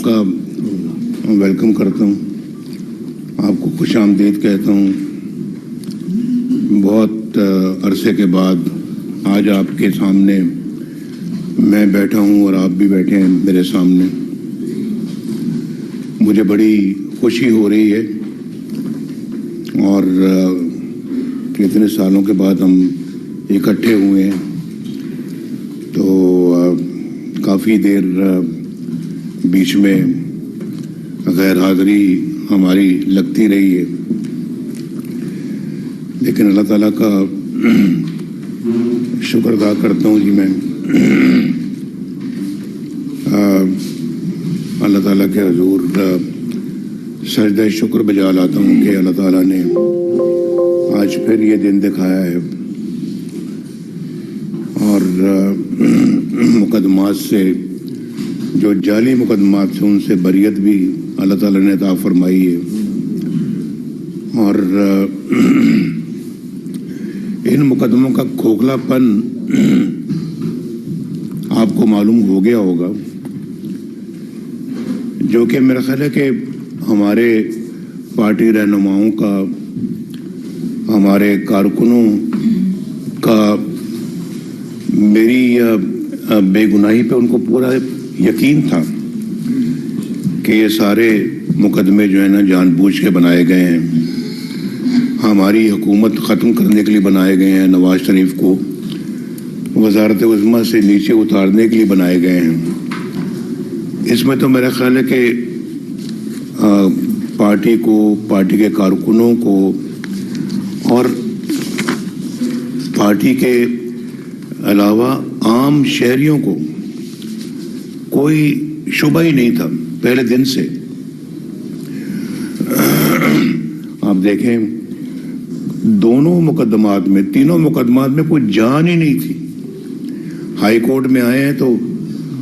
کا ویلکم کرتا ہوں, آپ کو خوش آمدید کہتا ہوں. بہت عرصے کے بعد آج آپ کے سامنے میں بیٹھا ہوں اور آپ بھی بیٹھے ہیں میرے سامنے. مجھے بڑی خوشی ہو رہی ہے اور اتنے سالوں کے بعد ہم اکٹھے ہوئے ہیں تو کافی دیر بیچ میں غیر حاضری ہماری لگتی رہی ہے, لیکن اللہ تعالیٰ کا شکر ادا کرتا ہوں جی. میں اللہ تعالیٰ کے حضور سجدہ شکر بجا لاتا ہوں کہ اللہ تعالیٰ نے آج پھر یہ دن دکھایا ہے اور مقدمات سے, جو جعلی مقدمات سے, ان سے بریت بھی اللہ تعالیٰ نے عطا فرمائی ہے. اور ان مقدموں کا کھوکھلا پن آپ کو معلوم ہو گیا ہوگا, جو کہ میرا خیال ہے کہ ہمارے پارٹی رہنماؤں کا, ہمارے کارکنوں کا میری بے گناہی پہ ان کو پورا یقین تھا کہ یہ سارے مقدمے جو ہیں نا جان بوجھ کے بنائے گئے ہیں, ہماری حکومت ختم کرنے کے لیے بنائے گئے ہیں, نواز شریف کو وزارت عظمیٰ سے نیچے اتارنے کے لیے بنائے گئے ہیں. اس میں تو میرا خیال ہے کہ پارٹی کو, پارٹی کے کارکنوں کو اور پارٹی کے علاوہ عام شہریوں کو کوئی شبہ ہی نہیں تھا پہلے دن سے. آپ دیکھیں دونوں مقدمات میں, تینوں مقدمات میں کوئی جان ہی نہیں تھی. ہائی کورٹ میں آئے ہیں تو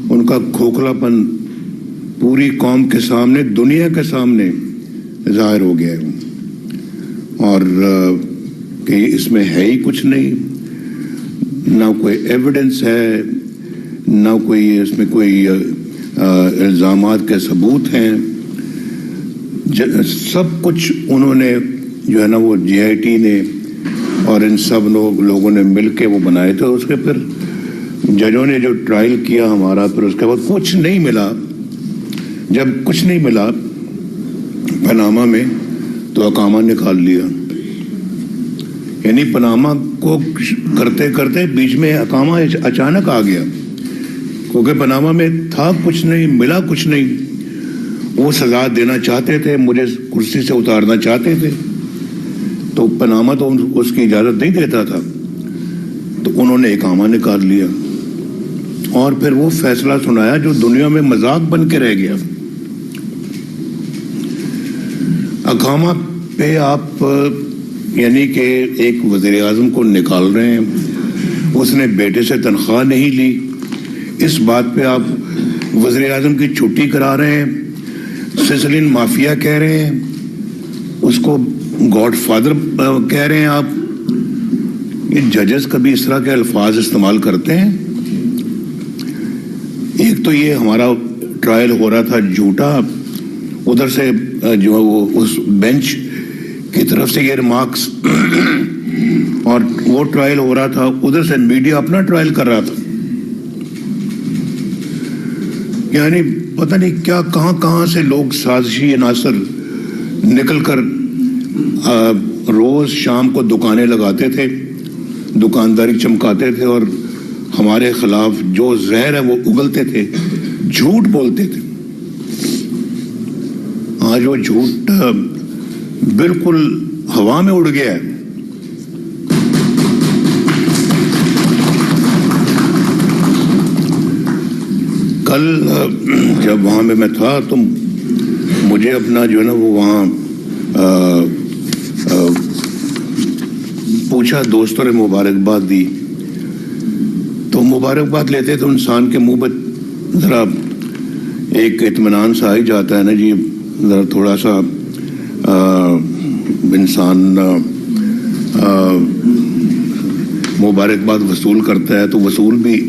ان کا کھوکھلا پن پوری قوم کے سامنے, دنیا کے سامنے ظاہر ہو گیا ہے, اور کہ اس میں ہے ہی کچھ نہیں, نہ کوئی ایویڈنس ہے, نہ کوئی اس میں کوئی الزامات کے ثبوت ہیں. سب کچھ انہوں نے جو ہے نا وہ جے آئی ٹی نے اور ان سب لوگوں نے مل کے وہ بنائے تھے. اس کے پھر ججوں نے جو ٹرائل کیا ہمارا, پھر اس کے بعد کچھ نہیں ملا. جب کچھ نہیں ملا پاناما میں تو اقامہ نکال لیا. یعنی پاناما کو کرتے کرتے بیچ میں اقامہ اچانک آ گیا, کیونکہ پاناما میں تھا کچھ نہیں, ملا کچھ نہیں. وہ سزا دینا چاہتے تھے, مجھے کرسی سے اتارنا چاہتے تھے, تو پاناما تو اس کی اجازت نہیں دیتا تھا, تو انہوں نے اقامہ نکال لیا اور پھر وہ فیصلہ سنایا جو دنیا میں مذاق بن کے رہ گیا. اقامہ پہ آپ یعنی کہ ایک وزیر اعظم کو نکال رہے ہیں, اس نے بیٹے سے تنخواہ نہیں لی, اس بات پہ آپ وزیر اعظم کی چھٹی کرا رہے ہیں, سسلین مافیا کہہ رہے ہیں, اس کو گاڈ فادر کہہ رہے ہیں آپ. یہ ججز کبھی اس طرح کے الفاظ استعمال کرتے ہیں؟ ایک تو یہ ہمارا ٹرائل ہو رہا تھا جھوٹا, ادھر سے جو وہ اس بینچ کی طرف سے یہ ریمارکس, اور وہ ٹرائل ہو رہا تھا, ادھر سے میڈیا اپنا ٹرائل کر رہا تھا. یعنی پتہ نہیں کیا کہاں کہاں سے لوگ سازشی عناصر نکل کر روز شام کو دکانیں لگاتے تھے, دکانداری چمکاتے تھے, اور ہمارے خلاف جو زہر ہے وہ اگلتے تھے, جھوٹ بولتے تھے. آج وہ جھوٹ بالکل ہوا میں اڑ گیا ہے. کل جب وہاں میں تھا تو مجھے اپنا جو ہے نا وہ وہاں پوچھا, دوستوں نے مبارکباد دی. تو مبارکباد لیتے تو انسان کے منہ پہ ذرا ایک اطمینان سا ہی جاتا ہے نا جی, ذرا تھوڑا سا انسان مبارکباد وصول کرتا ہے تو وصول بھی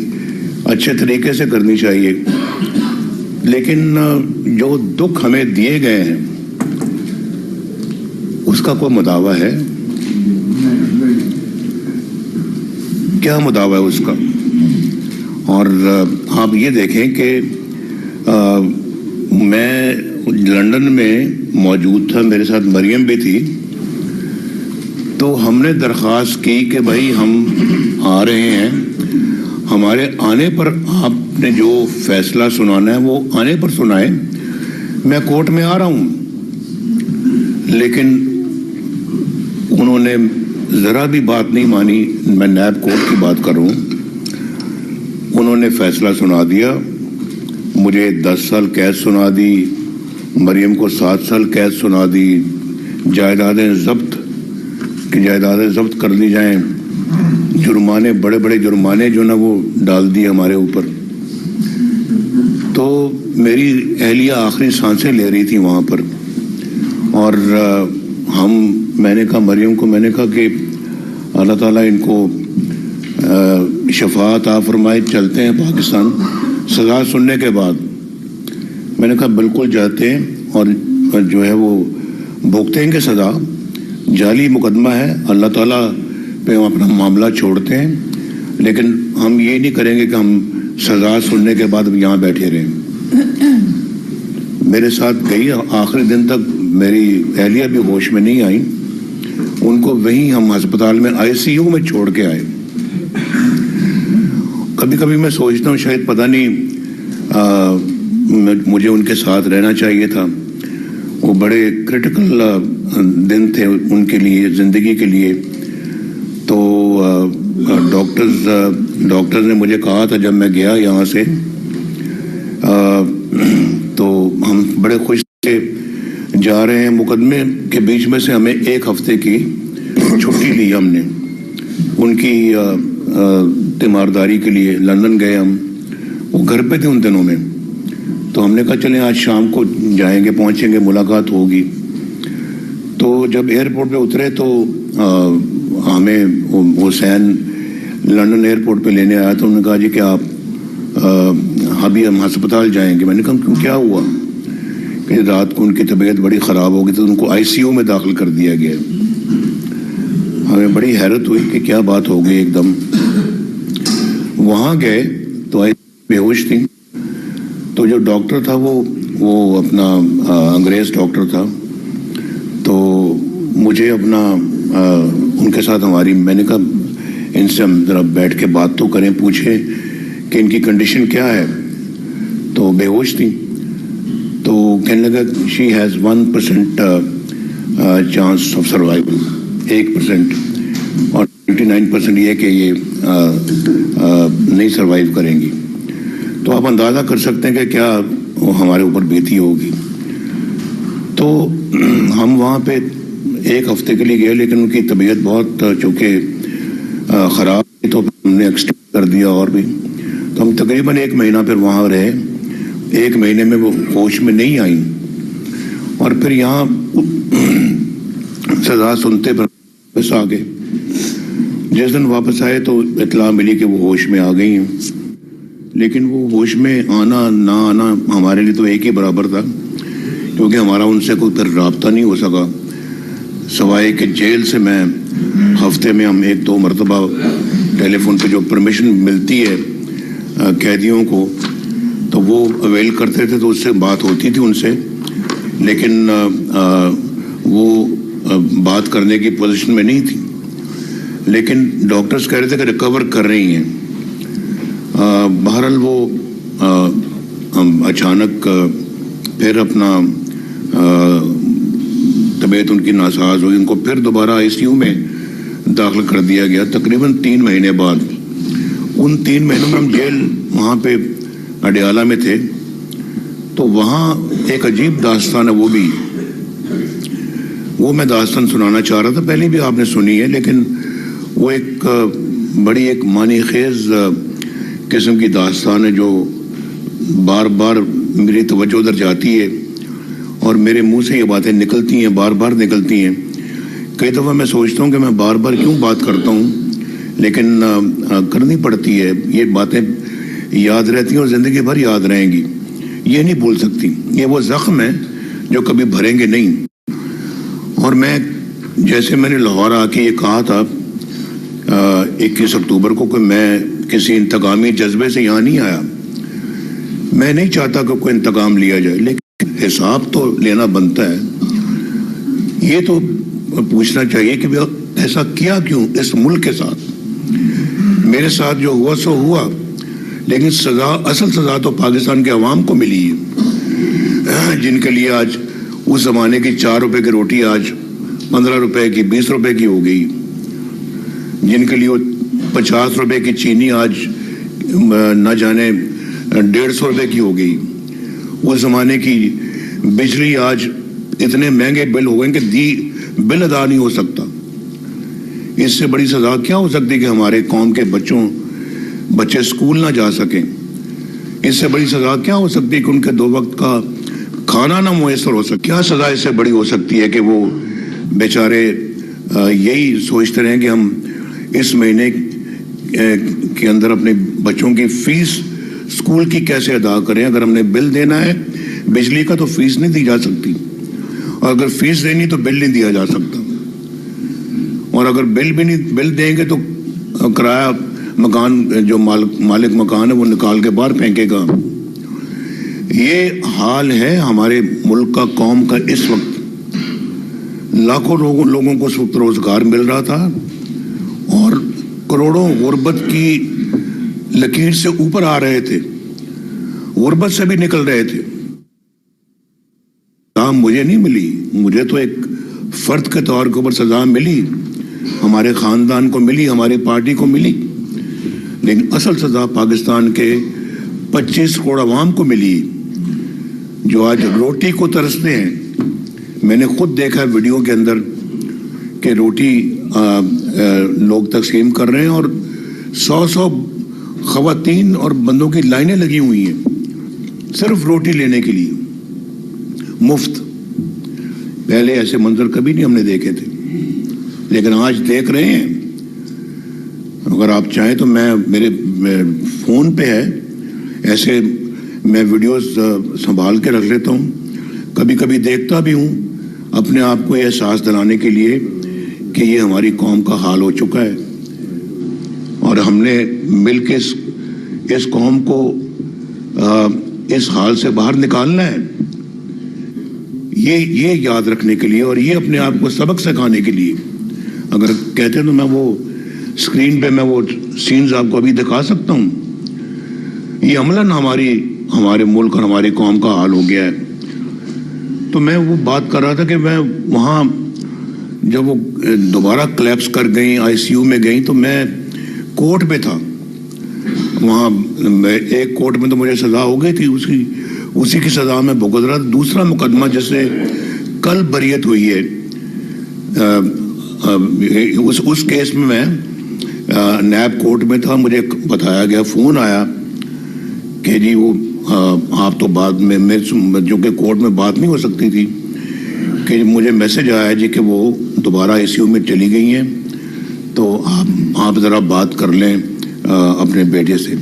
اچھے طریقے سے کرنی چاہیے. لیکن جو دکھ ہمیں دیے گئے ہیں اس کا کوئی مداوع ہے؟ کیا مداوع ہے اس کا؟ اور آپ یہ دیکھیں کہ میں لندن میں موجود تھا، میرے ساتھ مریم بھی تھی، تو ہم نے درخواست کی کہ بھائی ہم آ رہے ہیں، ہمارے آنے پر آپ نے جو فیصلہ سنانا ہے وہ آنے پر سنائیں، میں کورٹ میں آ رہا ہوں۔ لیکن انہوں نے ذرا بھی بات نہیں مانی، میں نیب کورٹ کی بات کر رہا ہوں۔ انہوں نے فیصلہ سنا دیا، مجھے 10 سال قید سنا دی، مریم کو 7 سال قید سنا دی، جائیدادیں ضبط کر لی جائیں، جرمانے، بڑے بڑے جرمانے جو نا وہ ڈال دیے ہمارے اوپر۔ تو میری اہلیہ آخری سانسیں لے رہی تھی وہاں پر، اور میں نے کہا مریم کو، میں نے کہا کہ اللہ تعالیٰ ان کو شفاعت عطا فرمائے، چلتے ہیں پاکستان سزا سننے کے بعد۔ میں نے کہا بالکل جاتے ہیں، اور جو ہے وہ بھگتیں گے سزا، جعلی مقدمہ ہے، اللہ تعالیٰ پہ ہم اپنا معاملہ چھوڑتے ہیں، لیکن ہم یہ نہیں کریں گے کہ ہم سزا سننے کے بعد یہاں بیٹھے رہیں۔ میرے ساتھ گئی، آخری دن تک میری اہلیہ بھی ہوش میں نہیں آئی، ان کو وہیں ہم ہسپتال میں ICU میں چھوڑ کے آئے۔ کبھی کبھی میں سوچتا ہوں شاید پتہ نہیں مجھے ان کے ساتھ رہنا چاہیے تھا، وہ بڑے کرٹیکل دن تھے ان کے لیے، زندگی کے لیے۔ تو ڈاکٹرز نے مجھے کہا تھا جب میں گیا یہاں سے، تو ہم بڑے خوش تھے، جا رہے ہیں، مقدمے کے بیچ میں سے ہمیں 1 ہفتے کی چھٹی لی ہم نے ان کی تیمارداری کے لیے۔ لندن گئے ہم، وہ گھر پہ تھے ان دنوں میں، تو ہم نے کہا چلیں آج شام کو جائیں گے، پہنچیں گے، ملاقات ہوگی۔ تو جب ایئرپورٹ پہ اترے تو ہمیں حسین لندن ایئرپورٹ پہ لینے آیا، تو انہوں نے کہا جی کہ آپ ابھی ہم ہسپتال جائیں گے۔ میں نے کہا کیا ہوا؟ کہ رات کو ان کی طبیعت بڑی خراب ہو گئی، تو ان کو ICU میں داخل کر دیا گیا۔ ہمیں بڑی حیرت ہوئی کہ کیا بات ہو گئی ایک دم۔ وہاں گئے تو بے ہوش تھی، تو جو ڈاکٹر تھا وہ اپنا انگریز ڈاکٹر تھا، تو مجھے اپنا ان کے ساتھ میں نے کہا ان سے ہم ذرا بیٹھ کے بات تو کریں، پوچھیں کہ ان کی کنڈیشن کیا ہے۔ تو بے ہوش تھی، تو کہنے لگا she has 1% chance of survival, 1%، اور 99% یہ کہ یہ نہیں سروائیو کریں گی۔ تو آپ اندازہ کر سکتے ہیں کہ کیا ہمارے اوپر بیتی ہوگی۔ تو ہم وہاں پہ 1 ہفتے کے لیے گئے، لیکن ان کی طبیعت بہت چونکہ خراب تھی، تو ہم نے ایکسٹینڈ کر دیا اور بھی۔ تو ہم تقریباً 1 مہینہ پھر وہاں رہے۔ 1 مہینے میں وہ ہوش میں نہیں آئیں، اور پھر یہاں سزا سنتے پر واپس آ گئے۔ جس دن واپس آئے تو اطلاع ملی کہ وہ ہوش میں آ گئی ہیں، لیکن وہ ہوش میں آنا نہ آنا ہمارے لیے تو ایک ہی برابر تھا، کیونکہ ہمارا ان سے کوئی پھر رابطہ نہیں ہو سکا، سوائے کہ جیل سے میں ہفتے میں ہم 1-2 مرتبہ ٹیلی فون پہ جو پرمیشن ملتی ہے قیدیوں کو، تو وہ اویل کرتے تھے، تو اس سے بات ہوتی تھی ان سے، لیکن وہ بات کرنے کی پوزیشن میں نہیں تھی۔ لیکن ڈاکٹرز کہہ رہے تھے کہ ریکور کر رہی ہیں۔ بہرحال وہ اچانک پھر اپنا طبیعت ان کی ناساز ہوئی، ان کو پھر دوبارہ ICU میں داخل کر دیا گیا تقریباً 3 مہینے بعد۔ ان 3 مہینوں میں ہم جیل وہاں پہ اڈیالہ میں تھے، تو وہاں ایک عجیب داستان ہے، وہ میں داستان سنانا چاہ رہا تھا، پہلے بھی آپ نے سنی ہے، لیکن وہ ایک بڑی معنی خیز قسم کی داستان ہے، جو بار بار میری توجہ ادھر جاتی ہے، اور میرے منہ سے یہ باتیں نکلتی ہیں، بار بار نکلتی ہیں۔ کئی دفعہ میں سوچتا ہوں کہ میں بار بار کیوں بات کرتا ہوں، لیکن کرنی پڑتی ہے، یہ باتیں یاد رہتی ہیں اور زندگی بھر یاد رہیں گی، یہ نہیں بھول سکتی. یہ وہ زخم ہے جو کبھی بھریں گے نہیں. اور میں جیسے میں نے لاہور آ کے یہ کہا تھا 21 اکتوبر کو کہ میں کسی انتقامی جذبے سے یہاں نہیں آیا. میں نہیں چاہتا کہ کوئی انتقام لیا جائے، لیکن حساب تو لینا بنتا ہے. یہ تو پوچھنا چاہیے کہ ایسا کیا کیوں اس ملک کے ساتھ. میرے ساتھ جو ہوا سو ہوا، لیکن سزا، اصل سزا تو پاکستان کے عوام کو ملی ہے، جن کے لیے آج اس زمانے کی 4 روپے کی روٹی آج 15 روپے کی 20 روپے کی ہو گئی، جن کے لیے 50 روپے کی چینی آج نہ جانے 150 روپے کی ہو گئی. اس زمانے کی بجلی آج اتنے مہنگے بل ہو گئے کہ بل ادا نہیں ہو سکتا. اس سے بڑی سزا کیا ہو سکتی کہ ہمارے قوم کے بچے اسکول نہ جا سکیں. اس سے بڑی سزا کیا ہو سکتی ہے کہ ان کے 2 وقت کا کھانا نہ میسر ہو سکے. کیا سزا اس سے بڑی ہو سکتی ہے کہ وہ بیچارے یہی سوچتے رہیں کہ ہم اس مہینے کے اندر اپنے بچوں کی فیس اسکول کی کیسے ادا کریں. اگر ہم نے بل دینا ہے بجلی کا تو فیس نہیں دی جا سکتی، اور اگر فیس دینی تو بل نہیں دیا جا سکتا، اور اگر بل دیں گے تو کرایہ مکان جو مالک مکان ہے وہ نکال کے باہر پھینکے گا. یہ حال ہے ہمارے ملک کا، قوم کا. اس وقت لاکھوں لوگوں کو اس وقت روزگار مل رہا تھا اور کروڑوں غربت کی لکیر سے اوپر آ رہے تھے، غربت سے بھی نکل رہے تھے. سزا مجھے نہیں ملی، مجھے تو ایک فرد کے طور کے اوپر سزا ملی، ہمارے خاندان کو ملی، ہماری پارٹی کو ملی، لیکن اصل سزا پاکستان کے 25 کروڑ عوام کو ملی جو آج روٹی کو ترستے ہیں. میں نے خود دیکھا ویڈیو کے اندر کہ روٹی لوگ تقسیم کر رہے ہیں اور 100 خواتین اور بندوں کی لائنیں لگی ہوئی ہیں صرف روٹی لینے کے لیے مفت. پہلے ایسے منظر کبھی نہیں ہم نے دیکھے تھے، لیکن آج دیکھ رہے ہیں. اگر آپ چاہیں تو میرے فون پہ ہے ایسے، میں ویڈیوز سنبھال کے رکھ لیتا ہوں، کبھی کبھی دیکھتا بھی ہوں اپنے آپ کو یہ احساس دلانے کے لیے کہ یہ ہماری قوم کا حال ہو چکا ہے اور ہم نے مل کے اس قوم کو اس حال سے باہر نکالنا ہے. یہ یاد رکھنے کے لیے اور یہ اپنے آپ کو سبق سکھانے کے لیے. اگر کہتے ہیں تو میں وہ اسکرین پہ میں وہ سینز آپ کو ابھی دکھا سکتا ہوں. یہ عملاً ہمارے ملک اور ہماری قوم کا حال ہو گیا ہے. تو میں وہ بات کر رہا تھا کہ میں وہاں جب وہ دوبارہ کلیپس کر گئیں، ICU میں گئیں، تو میں کورٹ پہ تھا. وہاں ایک کورٹ میں تو مجھے سزا ہو گئی تھی، اسی کی سزا میں بھگت رہا تھا. دوسرا مقدمہ جس سے کل بریت ہوئی ہے، اس کیس میں نیب کورٹ میں تھا. مجھے بتایا گیا، فون آیا کہ جی وہ آپ تو بعد میں جو کہ کورٹ میں بات نہیں ہو سکتی تھی، کہ مجھے میسج آیا جی کہ وہ دوبارہ ICU میں چلی گئی ہیں، تو آپ ذرا بات کر لیں اپنے بیٹے سے.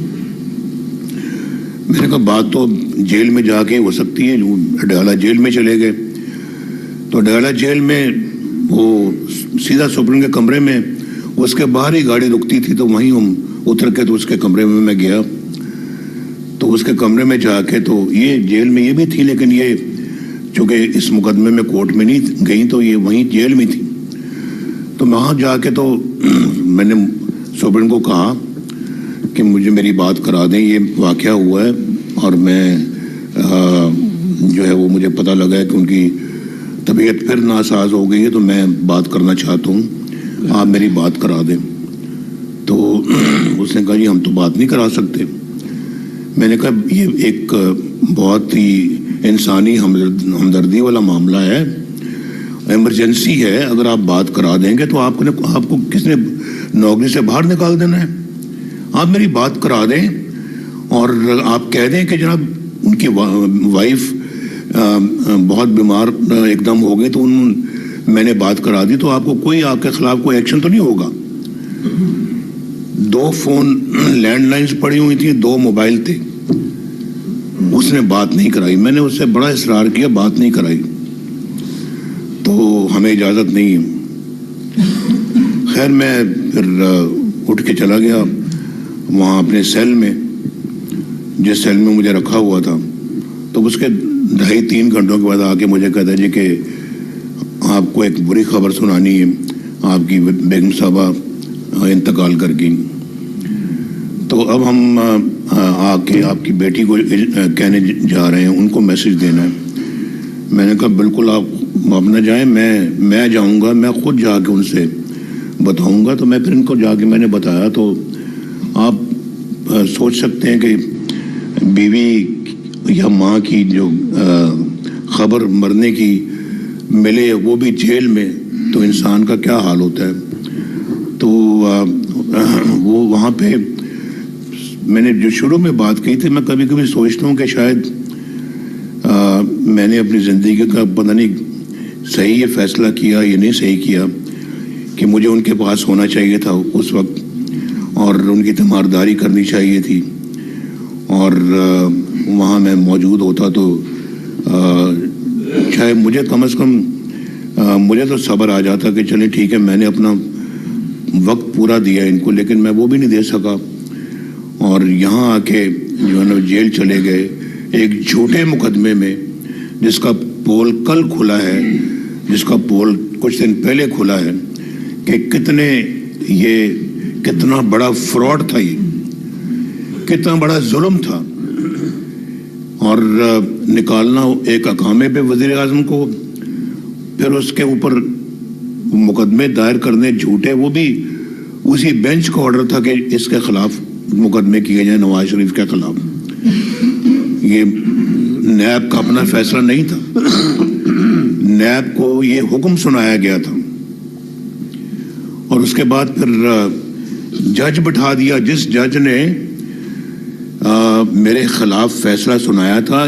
میں نے کہا بات تو جیل میں جا کے ہو سکتی ہے. ڈیالہ جیل میں چلے گئے تو ڈیالہ جیل میں وہ سیدھا سپرنٹ کے کمرے میں، اس کے باہر ہی گاڑی رکتی تھی، تو وہیں ہم اتر کے تو اس کے کمرے میں گیا. تو اس کے کمرے میں جا کے تو یہ جیل میں یہ بھی تھی، لیکن یہ چونکہ اس مقدمے میں کورٹ میں نہیں گئی تو یہ وہیں جیل میں تھی. تو وہاں جا کے تو میں نے سپرنٹ کو کہا کہ مجھے میری بات کرا دیں، یہ واقعہ ہوا ہے اور میں جو ہے وہ مجھے پتہ لگا ہے کہ ان کی طبیعت پھر ناساز ہو گئی ہے، تو میں بات کرنا چاہتا ہوں، آپ میری بات کرا دیں. تو اس نے کہا جی ہم تو بات نہیں کرا سکتے. میں نے کہا یہ ایک بہت ہی انسانی ہمدردی والا معاملہ ہے، ایمرجنسی ہے، اگر آپ بات کرا دیں گے تو آپ کو کس نے نوکری سے باہر نکال دینا ہے. آپ میری بات کرا دیں اور آپ کہہ دیں کہ جناب ان کی وائف بہت بیمار ایک دم ہو گئی، تو میں نے بات کرا دی، تو آپ کو کوئی آپ کے خلاف کوئی ایکشن تو نہیں ہوگا. 2 فون لینڈ لائنز پڑی ہوئی تھیں، 2 موبائل تھے. اس اس نے بات نہیں کرائی. میں نے اس سے بڑا اصرار کیا, بات نہیں کرائی, تو ہمیں اجازت نہیں ہے. خیر میں پھر اٹھ کے چلا گیا وہاں اپنے سیل میں, جس سیل میں مجھے رکھا ہوا تھا. تو اس کے 2.5-3 گھنٹوں کے بعد آ کے مجھے کہتا جی کہ آپ کو ایک بری خبر سنانی ہے, آپ کی بیگم صاحبہ انتقال کر گئی. تو اب ہم آ کے آپ کی بیٹی کو کہنے جا رہے ہیں, ان کو میسج دینا ہے. میں نے کہا بالکل آپ نہ جائیں, میں جاؤں گا, میں خود جا کے ان سے بتاؤں گا. تو میں پھر ان کو جا کے میں نے بتایا. تو آپ سوچ سکتے ہیں کہ بیوی یا ماں کی جو خبر مرنے کی ملے, وہ بھی جیل میں, تو انسان کا کیا حال ہوتا ہے. تو وہ وہاں پہ میں نے جو شروع میں بات کی تھی, میں کبھی کبھی سوچتا ہوں کہ شاید میں نے اپنی زندگی کا پتہ نہیں صحیح یہ فیصلہ کیا یا نہیں صحیح کیا کہ مجھے ان کے پاس ہونا چاہیے تھا اس وقت, اور ان کی تیمارداری کرنی چاہیے تھی, اور وہاں میں موجود ہوتا تو شاید مجھے کم از کم مجھے تو صبر آ جاتا کہ چلیں ٹھیک ہے, میں نے اپنا وقت پورا دیا ان کو, لیکن میں وہ بھی نہیں دے سکا. اور یہاں آ کے جو ہے نا جیل چلے گئے ایک جھوٹے مقدمے میں, جس کا پول کل کھلا ہے, جس کا پول کچھ دن پہلے کھلا ہے, کہ کتنا بڑا فراڈ تھا, یہ کتنا بڑا ظلم تھا. اور نکالنا ایک اقامے پہ وزیر اعظم کو, پھر اس کے اوپر مقدمے دائر کرنے جھوٹے, وہ بھی اسی بینچ کا آرڈر تھا کہ اس کے خلاف مقدمے کیے جائیں, نواز شریف کے خلاف. یہ نیب کا اپنا فیصلہ نہیں تھا, نیب کو یہ حکم سنایا گیا تھا. اور اس کے بعد پھر جج بٹھا دیا, جس جج نے میرے خلاف فیصلہ سنایا تھا,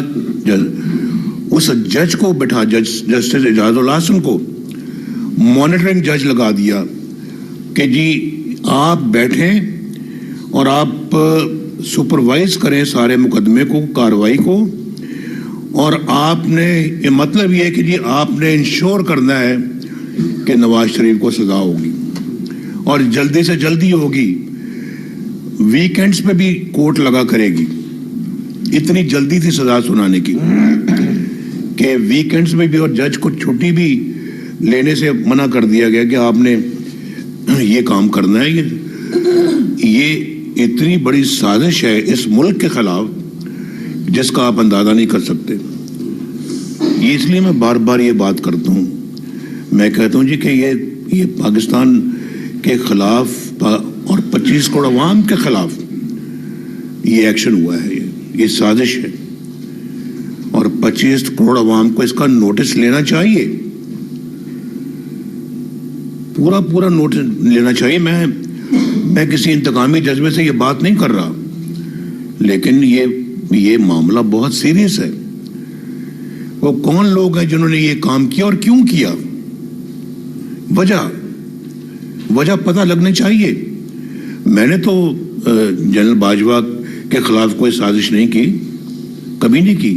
اس جج کو بٹھا, جسٹس اعجاز اللہ حسن کو مانیٹرنگ جج لگا دیا کہ جی آپ بیٹھیں اور آپ سپروائز کریں سارے مقدمے کو, کاروائی کو, اور آپ نے مطلب یہ ہے کہ جی آپ نے انشور کرنا ہے کہ نواز شریف کو سزا ہوگی, اور جلدی سے جلدی ہوگی. ویکینڈز پہ بھی کورٹ لگا کرے گی. اتنی جلدی تھی سزا سنانے کی کہ ویکینڈز میں بھی, اور جج کو چھٹی بھی لینے سے منع کر دیا گیا کہ آپ نے یہ کام کرنا ہے. یہ اتنی بڑی سازش ہے اس ملک کے خلاف جس کا آپ اندازہ نہیں کر سکتے. یہ اس لیے میں بار بار یہ بات کرتا ہوں, میں کہتا ہوں جی کہ یہ پاکستان کے خلاف اور 25 کروڑ عوام کے خلاف یہ ایکشن ہوا ہے, یہ سازش ہے, اور 25 کروڑ عوام کو اس کا نوٹس لینا چاہیے, پورا نوٹس لینا چاہیے. میں کسی انتقامی جذبے سے یہ بات نہیں کر رہا, لیکن یہ معاملہ بہت سیریس ہے. وہ کون لوگ ہیں جنہوں نے یہ کام کیا اور کیوں کیا, وجہ پتہ لگنی چاہیے. میں نے تو جنرل باجوہ کے خلاف کوئی سازش نہیں کی, کبھی نہیں کی,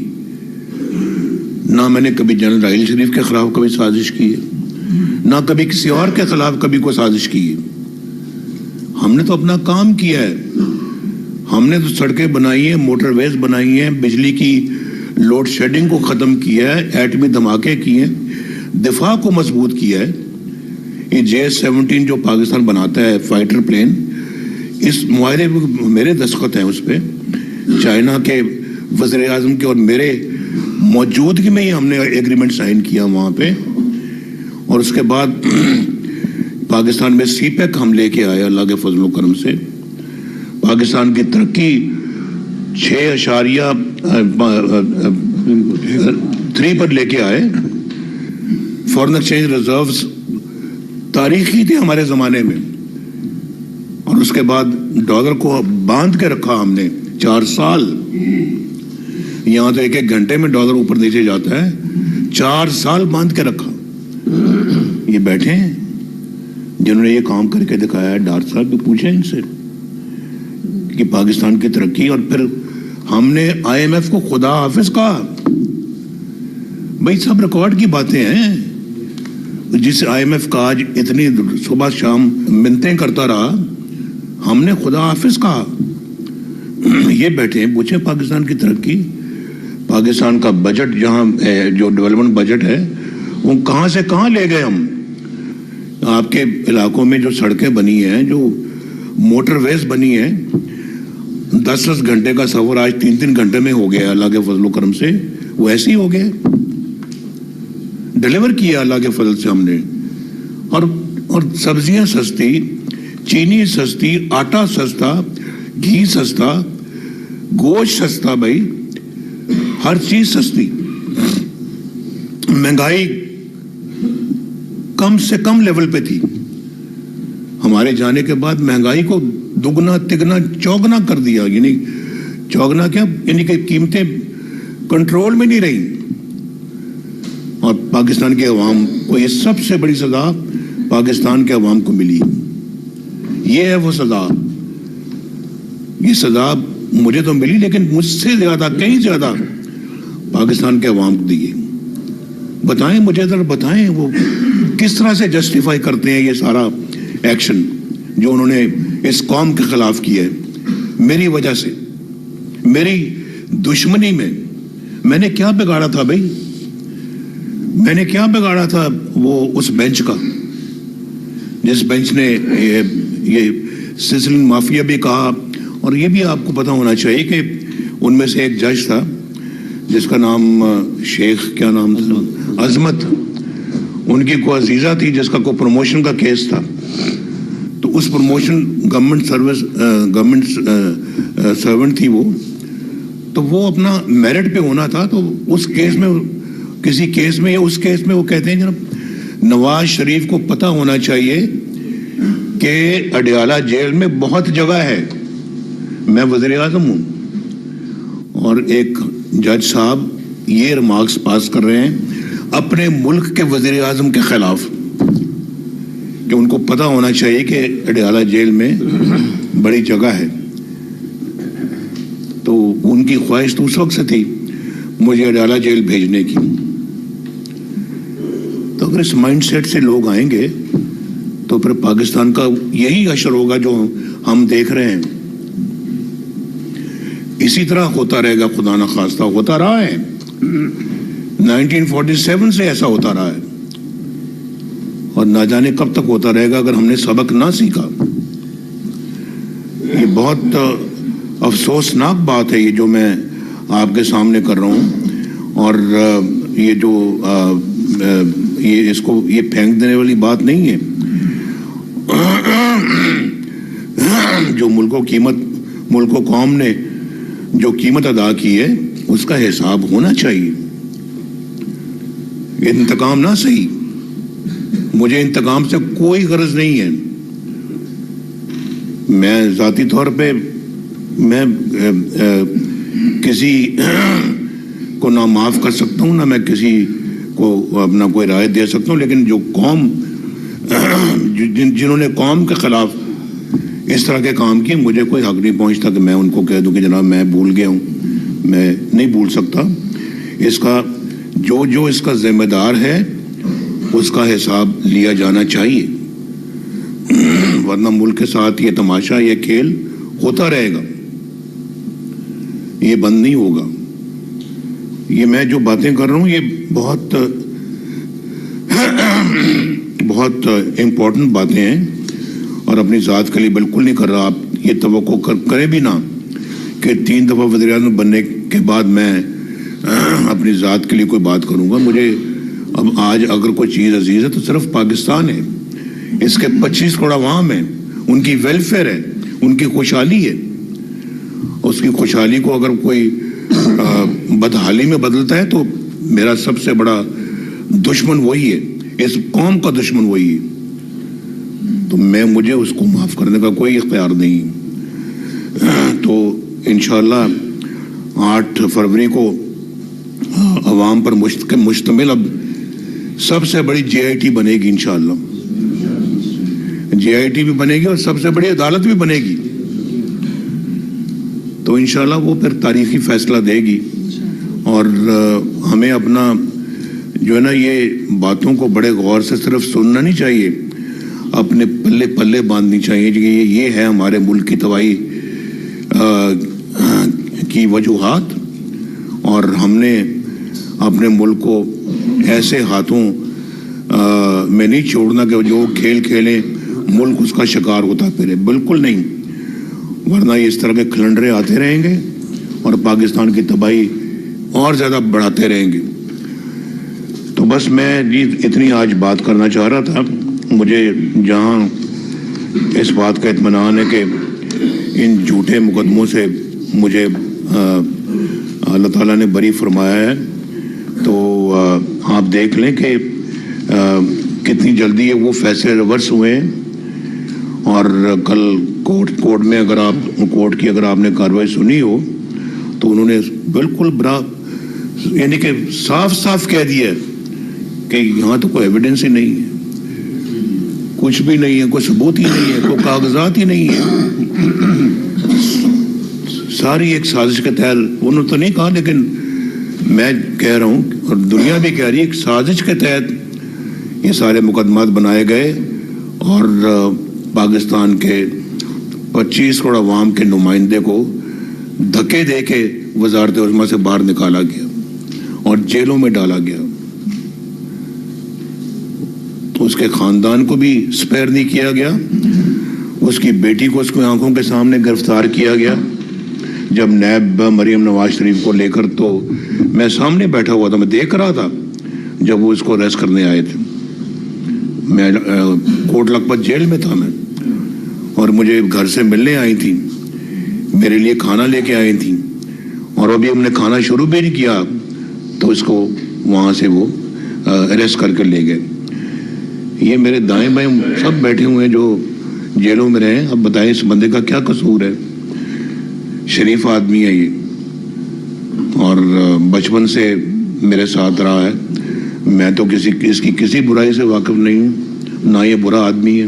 نہ میں نے کبھی جنرل راحیل شریف کے خلاف کبھی سازش کی ہے, نہ کبھی کسی اور کے خلاف کبھی کوئی سازش کی ہے. ہم نے تو اپنا کام کیا ہے, ہم نے تو سڑکیں بنائی ہیں, موٹر ویز بنائی ہیں, بجلی کی لوڈ شیڈنگ کو ختم کیا ہے, ایٹمی دھماکے کیے ہیں, دفاع کو مضبوط کیا ہے. یہ JS-17 جو پاکستان بناتا ہے فائٹر پلین, اس معاہدے میں میرے دستخط ہیں اس پہ, چائنا کے وزیر اعظم کے اور میرے موجودگی میں ہی ہم نے ایگریمنٹ سائن کیا وہاں پہ. اور اس کے بعد پاکستان میں CPEC ہم لے کے آئے اللہ کے فضل و کرم سے. پاکستان کی ترقی 6.3 پر لے کے آئے. فورن ایکسچینج ریزروز تاریخی تھے ہمارے زمانے میں, اور اس کے بعد ڈالر کو باندھ کے رکھا ہم نے 4 سال. یہاں تو 1 گھنٹے میں ڈالر اوپر نیچے جاتا ہے, 4 سال باندھ کے رکھا. یہ بیٹھے ہیں جنہوں نے یہ کام کر کے دکھایا ہے. ڈار صاحب بھی پوچھیں ان سے کہ پاکستان کی ترقی, اور پھر ہم نے IMF کو خدا حافظ کہا. بھائی سب ریکارڈ کی باتیں ہیں. جس IMF کا آج اتنی صبح شام منتیں کرتا رہا, ہم نے خدا حافظ کہا. یہ بیٹھے ہیں, پوچھیں پاکستان کی ترقی, پاکستان کا بجٹ جہاں جو ڈیولپمنٹ بجٹ ہے وہ کہاں سے کہاں لے گئے ہم. آپ کے علاقوں میں جو سڑکیں بنی ہیں, جو موٹر ویز بنی ہیں, 10 گھنٹے کا سفر آج 3 گھنٹے میں ہو گیا اللہ کے فضل و کرم سے. وہ ایسے ہی ہو گئے, ڈیلیور کیا اللہ کے فضل سے ہم نے. اور سبزیاں سستی, چینی سستی, آٹا سستا, گھی سستا, گوشت سستا, بھائی ہر چیز سستی. مہنگائی کم سے کم لیول پہ تھی. ہمارے جانے کے بعد مہنگائی کو دگنا تگنا چوگنا کر دیا. یعنی چوگنا کیا, یعنی کہ قیمتیں کنٹرول میں نہیں رہی. اور پاکستان کے عوام کو یہ سب سے بڑی سزا پاکستان کے عوام کو ملی. یہ ہے وہ سزا. یہ سزا مجھے تو ملی, لیکن مجھ سے زیادہ, کہیں زیادہ پاکستان کے عوام کو دیے. بتائیں مجھے ذرا, بتائیں وہ کس طرح سے جسٹیفائی کرتے ہیں یہ سارا ایکشن جو انہوں نے اس قوم کے خلاف کیا ہے. میری وجہ سے, میری دشمنی میں میں نے کیا بگاڑا تھا بھائی؟ میں نے کیا بگاڑا تھا وہ اس بینچ کا, جس بینچ نے یہ سسلنگ مافیا بھی کہا. اور یہ بھی آپ کو پتا ہونا چاہیے کہ ان میں سے ایک جج تھا جس کا نام شیخ, کیا نام تھا, عظمت. ان کی کوئی عزیزہ تھی جس کا کوئی پروموشن کا کیس تھا. تو اس پروموشن گورنمنٹ سرونٹ تھی وہ, تو وہ اپنا میرٹ پہ ہونا تھا. تو اس کیس میں, کسی کیس میں یا اس کیس میں وہ کہتے ہیں جناب نواز شریف کو پتہ ہونا چاہیے کہ اڈیالہ جیل میں بہت جگہ ہے, میں وزیر اعظم ہوں. اور ایک جج صاحب یہ ریمارکس پاس کر رہے ہیں اپنے ملک کے وزیر اعظم کے خلاف کہ ان کو پتہ ہونا چاہیے کہ اڈیالہ جیل میں بڑی جگہ ہے. تو ان کی خواہش تو اس وقت سے تھی مجھے اڈیالہ جیل بھیجنے کی. تو اگر اس مائنڈ سیٹ سے لوگ آئیں گے تو پھر پاکستان کا یہی حشر ہوگا جو ہم دیکھ رہے ہیں. اسی طرح ہوتا رہے گا, خدا نہ خواستہ ہوتا رہا ہے. 1947 سے ایسا ہوتا رہا ہے اور نہ جانے کب تک ہوتا رہے گا اگر ہم نے سبق نہ سیکھا. یہ بہت افسوسناک بات ہے یہ جو میں آپ کے سامنے کر رہا ہوں. اور یہ جو یہ اس کو یہ پھینک دینے والی بات نہیں ہے. جو ملک و قوم نے جو قیمت ادا کی ہے اس کا حساب ہونا چاہیے. انتقام نہ صحیح, مجھے انتقام سے کوئی غرض نہیں ہے. میں ذاتی طور پہ میں کسی کو نہ معاف کر سکتا ہوں, نہ میں کسی کو اپنا کوئی رائے دے سکتا ہوں. لیکن جو قوم جنہوں نے قوم کے خلاف اس طرح کے کام کیے, مجھے کوئی حق نہیں پہنچتا کہ میں ان کو کہہ دوں کہ جناب میں بھول گیا ہوں. میں نہیں بھول سکتا. اس کا جو اس کا ذمہ دار ہے اس کا حساب لیا جانا چاہیے, ورنہ ملک کے ساتھ یہ تماشا, یہ کھیل ہوتا رہے گا, یہ بند نہیں ہوگا. یہ میں جو باتیں کر رہا ہوں یہ بہت امپورٹنٹ باتیں ہیں اور اپنی ذات کے لیے بالکل نہیں کر رہا. آپ یہ توقع کریں بھی نہ کہ 3 دفعہ وزیر اعظم بننے کے بعد میں اپنی ذات کے لیے کوئی بات کروں گا. مجھے اب آج اگر کوئی چیز عزیز ہے تو صرف پاکستان ہے. اس کے 25 کروڑ عوام ہیں, ان کی ویلفیئر ہے, ان کی خوشحالی ہے. اس کی خوشحالی کو اگر کوئی بدحالی میں بدلتا ہے تو میرا سب سے بڑا دشمن وہی ہے, اس قوم کا دشمن وہی ہے. تو مجھے اس کو معاف کرنے کا کوئی اختیار نہیں. تو انشاءاللہ 8 فروری کو عوام پر مشتمل اب سب سے بڑی JIT بنے گی. انشاءاللہ JIT بھی بنے گی اور سب سے بڑی عدالت بھی بنے گی. تو تو انشاءاللہ وہ پھر تاریخی فیصلہ دے گی. اور ہمیں اپنا جو ہے نا یہ باتوں کو بڑے غور سے صرف سننا نہیں چاہیے, اپنے پلے پلے باندھنی چاہیے کہ یہ ہے ہمارے ملک کی تباہی کی وجوہات, اور ہم نے اپنے ملک کو ایسے ہاتھوں میں نہیں چھوڑنا کہ جو کھیل کھیلیں ملک اس کا شکار ہوتا پھرے. بالکل نہیں, ورنہ اس طرح کے کھلنڈرے آتے رہیں گے اور پاکستان کی تباہی اور زیادہ بڑھاتے رہیں گے. تو بس میں اتنی آج بات کرنا چاہ رہا تھا. مجھے جہاں اس بات کا اطمینان ہے کہ ان جھوٹے مقدموں سے مجھے اللہ تعالیٰ نے بری فرمایا ہے, تو آپ دیکھ لیں کہ کتنی جلدی وہ فیصلے ریورس ہوئے ہیں. اور کل کورٹ میں اگر آپ نے کارروائی سنی ہو تو انہوں نے بالکل یعنی کہ صاف صاف کہہ دیا کہ یہاں تو کوئی ایویڈنس ہی نہیں ہے, کچھ بھی نہیں ہے, کوئی ثبوت ہی نہیں ہے, کوئی کاغذات ہی نہیں ہے. ساری ایک سازش کے تحت, انہوں نے تو نہیں کہا لیکن میں کہہ رہا ہوں اور دنیا بھی کہہ رہی ہے, ایک سازش کے تحت یہ سارے مقدمات بنائے گئے اور پاکستان کے 25 کروڑ عوام کے نمائندے کو دھکے دے کے وزارت عظمیٰ سے باہر نکالا گیا اور جیلوں میں ڈالا گیا. تو اس کے خاندان کو بھی سپیئر نہیں کیا گیا, اس کی بیٹی کو اس کی آنکھوں کے سامنے گرفتار کیا گیا. جب نیب مریم نواز شریف کو لے کر, تو میں سامنے بیٹھا ہوا تھا, میں دیکھ رہا تھا جب وہ اس کو اریسٹ کرنے آئے تھے. میں کوٹ لکھپت جیل میں تھا میں, اور مجھے گھر سے ملنے آئی تھی, میرے لیے کھانا لے کے آئی تھیں, اور ابھی ہم نے کھانا شروع بھی نہیں کیا تو اس کو وہاں سے وہ اریسٹ کر کے لے گئے. یہ میرے دائیں بائیں سب بیٹھے ہوئے ہیں جو جیلوں میں رہے. اب بتائیں اس بندے کا کیا قصور ہے؟ شریف آدمی ہے یہ, اور بچپن سے میرے ساتھ رہا ہے. میں تو اس کی کسی برائی سے واقف نہیں ہوں, نہ یہ برا آدمی ہے.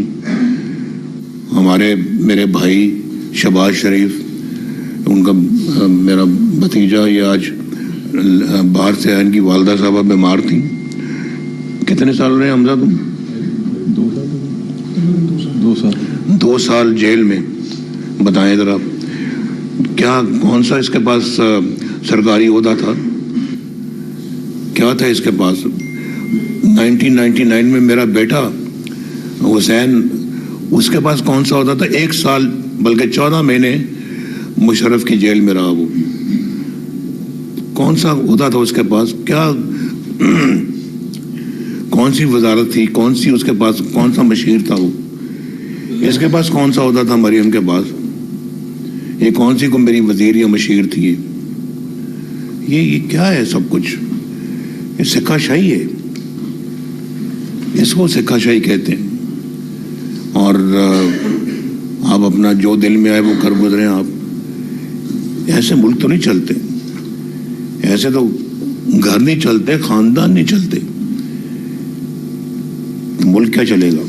میرے بھائی شہباز شریف, ان کا میرا بھتیجا, یہ آج باہر سے ان کی والدہ صاحبہ بیمار تھیں. کتنے سال رہے حمزہ تم؟ 2 سال جیل میں. بتائیں ذرا کیا کون سا اس کے پاس سرکاری عہدہ تھا, کیا تھا اس کے پاس؟ 1999 میں میرا بیٹا حسین, اس کے پاس کون سا عہدہ تھا؟ 1 سال بلکہ 14 مہینے مشرف کی جیل میں رہا. وہ کون سا عہدہ تھا اس کے پاس؟ کیا کون سی وزارت تھی, کون سی اس کے پاس, کون سا مشیر تھا وہ؟ اس کے پاس کون سا عہدہ تھا مریم کے پاس؟ یہ کون سی کو میری وزیر یا مشیر تھی؟ یہ کیا ہے سب کچھ؟ یہ سکہ شاہی ہے, اس کو سکہ شاہی کہتے ہیں. اور آپ اپنا جو دل میں آئے وہ کر گزریں. آپ ایسے ملک تو نہیں چلتے, ایسے تو گھر نہیں چلتے, خاندان نہیں چلتے, ملک کیا چلے گا؟